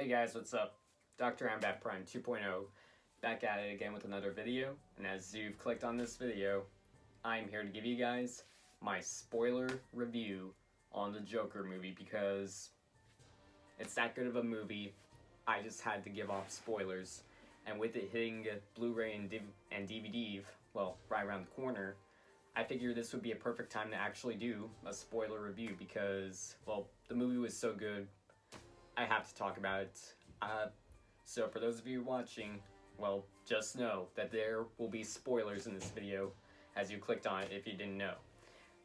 Hey guys, what's up? Dr. Ambat Prime 2.0 back at it again with another video, and as you've clicked on this video, I'm here to give you guys my spoiler review on the Joker movie because it's that good of a movie. I just had to give off spoilers, and with it hitting Blu-ray and DVD, well, right around the corner, I figured this would be a perfect time to actually do a spoiler review because, well, the movie was so good, I have to talk about it. So for those of you watching, well, just know that there will be spoilers in this video as you clicked on it if you didn't know.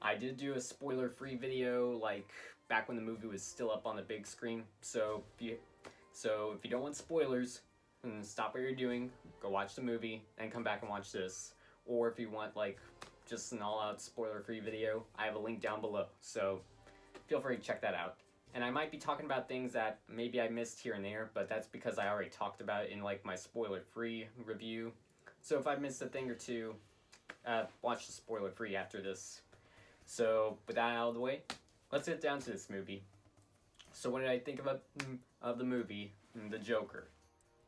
I did do a spoiler-free video like back when the movie was still up on the big screen, so if you don't want spoilers, then stop what you're doing, go watch the movie, and come back and watch this. Or if you want like just an all-out spoiler-free video, I have a link down below, so feel free to check that out. And I might be talking about things that maybe I missed here and there, but that's because I already talked about it in like my spoiler-free review. So if I missed a thing or two, watch the spoiler-free after this. So with that out of the way, let's get down to this movie. So what did I think of the movie, The Joker?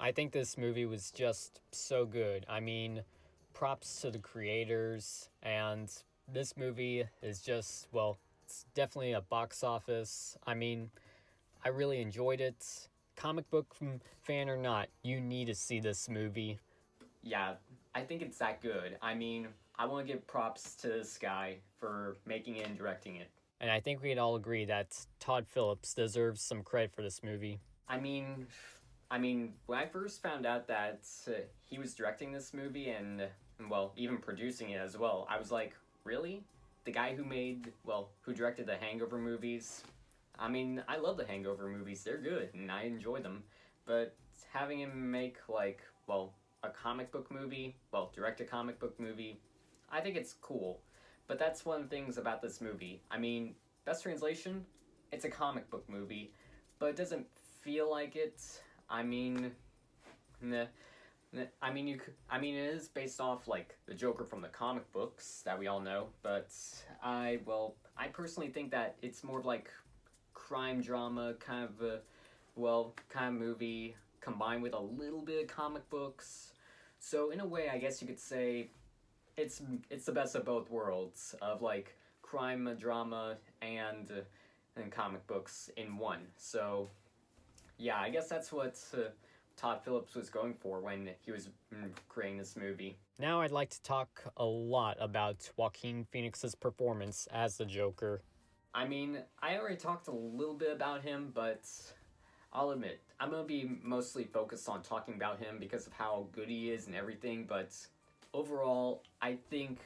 I think this movie was just so good. I mean, props to the creators, and this movie is just, well, it's definitely a box office. I mean, I really enjoyed it. Comic book fan or not, you need to see this movie. Yeah, I think it's that good. I mean, I want to give props to this guy for making it and directing it. And I think we'd all agree that Todd Phillips deserves some credit for this movie. I mean, when I first found out that he was directing this movie and, well, even producing it as well, I was like, really? The guy who directed the Hangover movies? I mean, I love the Hangover movies. They're good, and I enjoy them. But having him make, like, well, a comic book movie, well, direct a comic book movie, I think it's cool. But that's one of the things about this movie. I mean, best translation, it's a comic book movie, but it doesn't feel like it. I mean, it is based off, like, the Joker from the comic books that we all know, but I personally think that it's more of, like, crime drama kind of movie combined with a little bit of comic books. So, in a way, I guess you could say it's the best of both worlds of, like, crime drama and comic books in one. So, yeah, I guess that's what Todd Phillips was going for when he was creating this movie. Now I'd like to talk a lot about Joaquin Phoenix's performance as the Joker. I mean, I already talked a little bit about him, but I'll admit, I'm going to be mostly focused on talking about him because of how good he is and everything, but overall, I think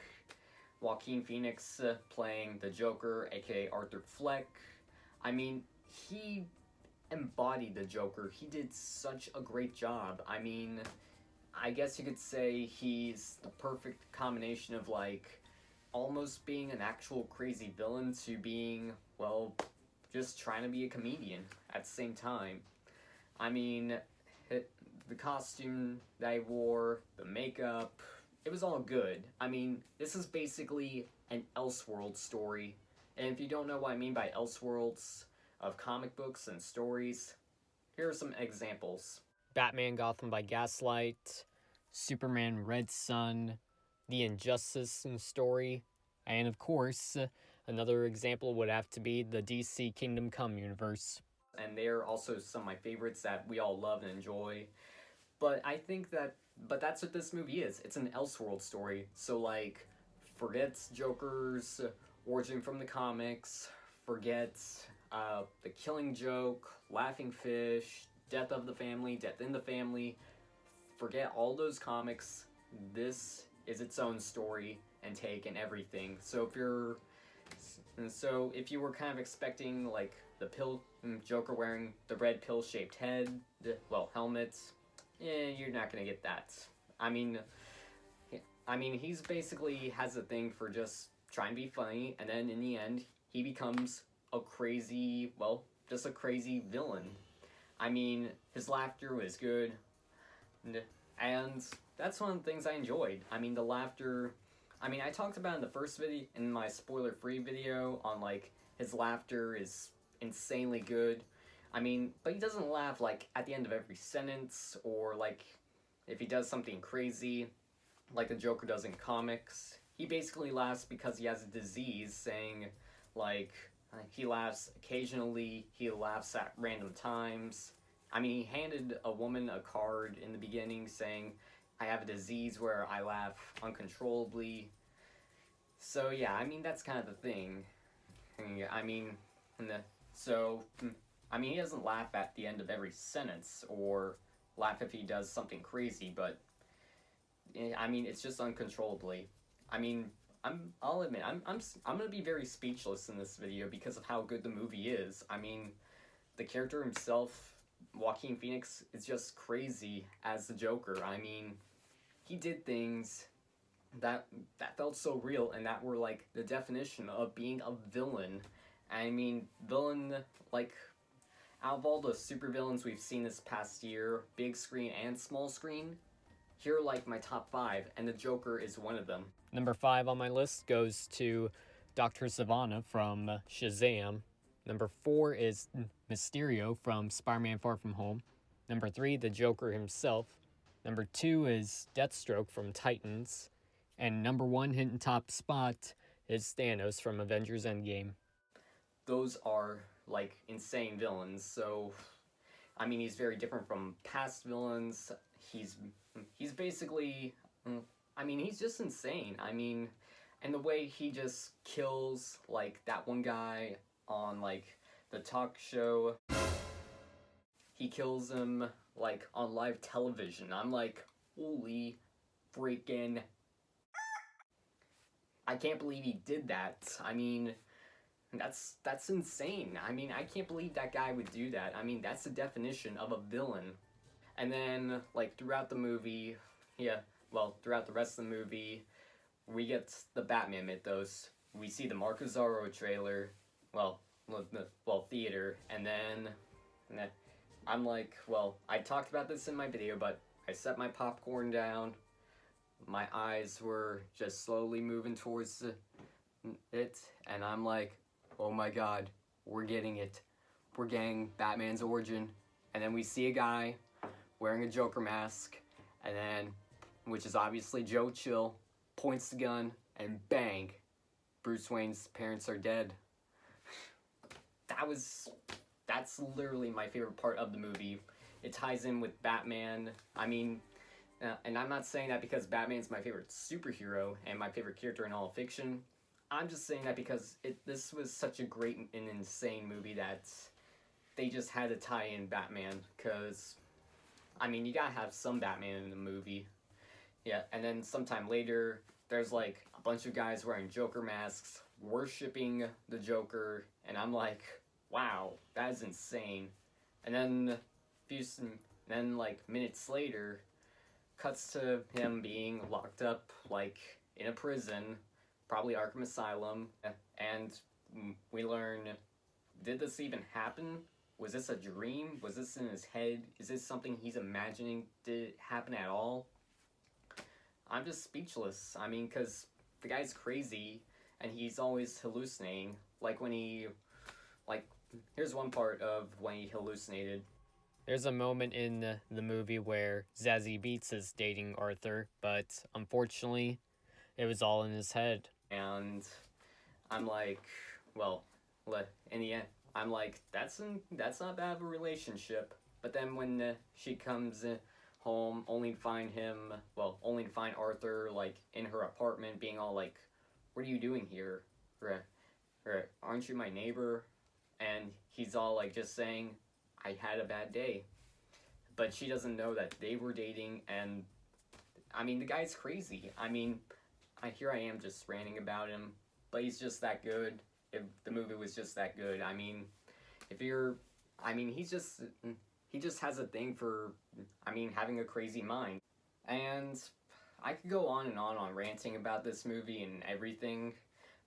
Joaquin Phoenix playing the Joker, aka Arthur Fleck, I mean, he embodied the Joker. He did such a great job. I mean, I guess you could say he's the perfect combination of, like, almost being an actual crazy villain to being, well, just trying to be a comedian at the same time. I mean, the costume that he wore, the makeup, it was all good. I mean, this is basically an Elseworlds story. And if you don't know what I mean by Elseworlds of comic books and stories, here are some examples. Batman Gotham by Gaslight, Superman Red Sun, the Injustice story, and of course, another example would have to be the DC Kingdom Come universe. And they're also some of my favorites that we all love and enjoy. But that's what this movie is. It's an Elseworld story. So, like, forget Joker's origin from the comics, forget The Killing Joke, Laughing Fish, Death of the Family, Death in the Family. Forget all those comics. This is its own story and take and everything. So if you were kind of expecting, like, the Joker wearing the red pill-shaped helmet, you're not gonna get that. I mean, he's basically has a thing for just trying to be funny, and then in the end, he becomes a crazy villain. I mean, his laughter was good, and that's one of the things I enjoyed. I mean, the laughter, I talked about in the first video, in my spoiler-free video, on, like, his laughter is insanely good. I mean, but he doesn't laugh like at the end of every sentence or like if he does something crazy like the Joker does in comics. He basically laughs because he has a disease, saying like he laughs occasionally, he laughs at random times. I mean, he handed a woman a card in the beginning saying, I have a disease where I laugh uncontrollably. So yeah, I mean that's kind of the thing. I mean, so I mean he doesn't laugh at the end of every sentence or laugh if he does something crazy, but I mean it's just uncontrollably. I mean, I'll admit I'm gonna be very speechless in this video because of how good the movie is. I mean, the character himself, Joaquin Phoenix, is just crazy as the Joker. I mean, he did things that felt so real and that were like the definition of being a villain. I mean, villain like out of all the supervillains we've seen this past year, big screen and small screen, here are like my top 5, and the Joker is one of them. Number 5 on my list goes to Dr. Sivana from Shazam. Number 4 is Mysterio from Spider-Man Far From Home. Number 3, the Joker himself. Number 2 is Deathstroke from Titans. And number 1 hitting top spot is Thanos from Avengers Endgame. Those are like insane villains. So, I mean, he's very different from past villains. He's basically, I mean, he's just insane. I mean, and the way he just kills like that one guy on like the talk show, he kills him like on live television. I'm like, holy freaking, I can't believe he did that. I mean, that's insane. I mean, I can't believe that guy would do that. I mean, that's the definition of a villain. And then, like, throughout the movie, throughout the rest of the movie, we get the Batman mythos. We see the Mark Azzaro trailer, theater, and then I'm like, I talked about this in my video, but I set my popcorn down. My eyes were just slowly moving towards it, and I'm like, oh my god, we're getting it. We're getting Batman's origin. And then we see a guy wearing a Joker mask, and then, which is obviously Joe Chill, points the gun, and bang, Bruce Wayne's parents are dead. That's literally my favorite part of the movie. It ties in with Batman. I mean, and I'm not saying that because Batman's my favorite superhero and my favorite character in all fiction. I'm just saying that because this was such a great and insane movie that they just had to tie in Batman, because I mean, you gotta have some Batman in the movie. Yeah, and then sometime later, there's like a bunch of guys wearing Joker masks, worshipping the Joker, and I'm like, wow, that is insane. And then like minutes later, cuts to him being locked up like in a prison, probably Arkham Asylum, and we learn, did this even happen? Was this a dream? Was this in his head? Is this something he's imagining? Did it happen at all? I'm just speechless. I mean, because the guy's crazy, and he's always hallucinating. Like when here's one part of when he hallucinated. There's a moment in the movie where Zazie Beetz is dating Arthur, but unfortunately, it was all in his head. And I'm like, in the end, I'm like, that's not bad of a relationship. But then when she comes home, only to find Arthur like in her apartment, being all like, "What are you doing here? Aren't you my neighbor?" And he's all like, just saying, "I had a bad day." But she doesn't know that they were dating, and I mean, the guy's crazy. I mean, here I am just ranting about him, but he's just that good. If the movie was just that good, I mean, he just has a thing for, having a crazy mind. And I could go on and on ranting about this movie and everything,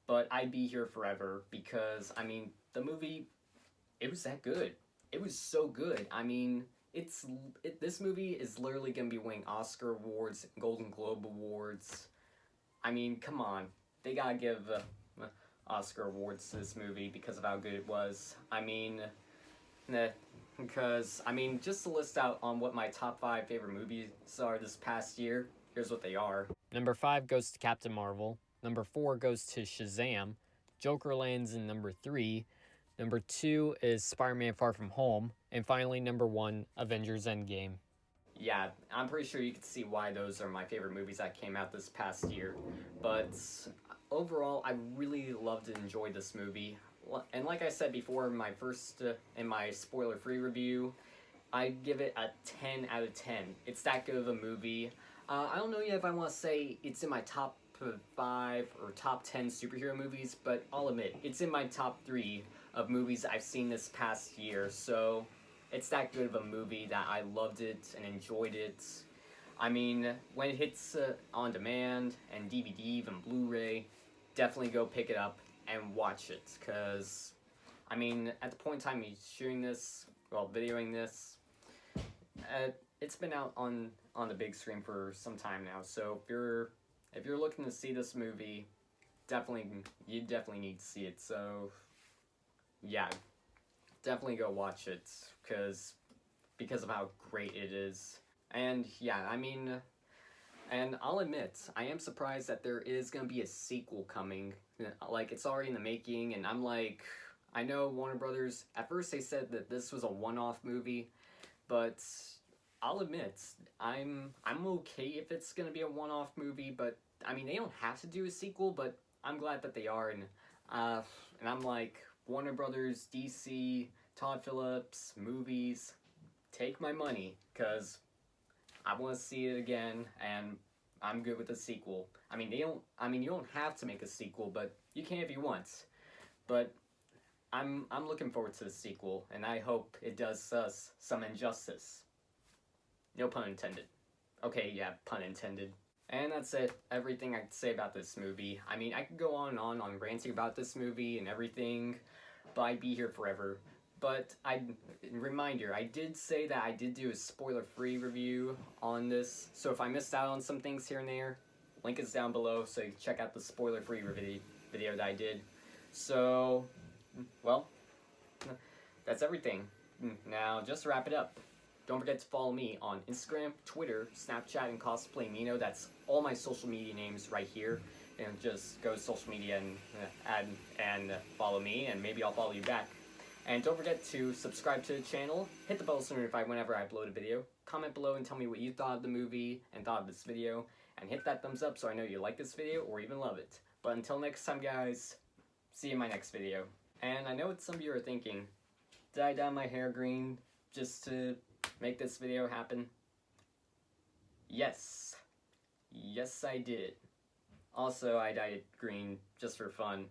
but I'd be here forever because, the movie, it was that good. It was so good. This movie is literally going to be winning Oscar awards, Golden Globe awards. Come on. They gotta give Oscar awards to this movie because of how good it was. Because, I mean, just to list out on what my top 5 favorite movies are this past year, here's what they are. Number 5 goes to Captain Marvel. Number 4 goes to Shazam. Joker lands in number 3. Number 2 is Spider-Man Far From Home. And finally, number 1, Avengers Endgame. Yeah, I'm pretty sure you can see why those are my favorite movies that came out this past year. But overall, I really loved and enjoyed this movie. And like I said before, in my spoiler-free review, I give it a 10 out of 10. It's that good of a movie. I don't know yet if I want to say it's in my top 5 or top 10 superhero movies, but I'll admit, it's in my top 3 of movies I've seen this past year, so it's that good of a movie that I loved it and enjoyed it. I mean, when it hits on demand and DVD and Blu-ray, definitely go pick it up and watch it, because, I mean, at the point in time he's shooting this, well, videoing this, it's been out on the big screen for some time now, so if you're looking to see this movie, you definitely need to see it, so, yeah, definitely go watch it, because of how great it is. And, yeah, I mean, and I'll admit, I am surprised that there is going to be a sequel coming. Like, it's already in the making, and I'm like, I know Warner Brothers, at first they said that this was a one-off movie, but I'll admit, I'm okay if it's going to be a one-off movie, but, I mean, they don't have to do a sequel, but I'm glad that they are, and I'm like, Warner Brothers, DC, Todd Phillips, movies, take my money, because I want to see it again, and I'm good with a sequel. I mean, you don't have to make a sequel, but you can if you want. But I'm looking forward to the sequel, and I hope it does us some injustice. No pun intended. Okay, yeah, pun intended. And that's it. Everything I can say about this movie. I mean, I could go on and on ranting about this movie and everything, but I'd be here forever. But reminder, I did say that I did do a spoiler-free review on this, so if I missed out on some things here and there, link is down below, so you can check out the spoiler-free video that I did. So, well, that's everything. Now, just to wrap it up, don't forget to follow me on Instagram, Twitter, Snapchat, and Cosplay Mino. That's all my social media names right here. And just go to social media and add and follow me, and maybe I'll follow you back. And don't forget to subscribe to the channel, hit the bell to notify whenever I upload a video, comment below and tell me what you thought of the movie and thought of this video, and hit that thumbs up so I know you like this video or even love it. But until next time, guys, see you in my next video. And I know what some of you are thinking, did I dye my hair green just to make this video happen? Yes. Yes, I did. Also, I dyed it green just for fun.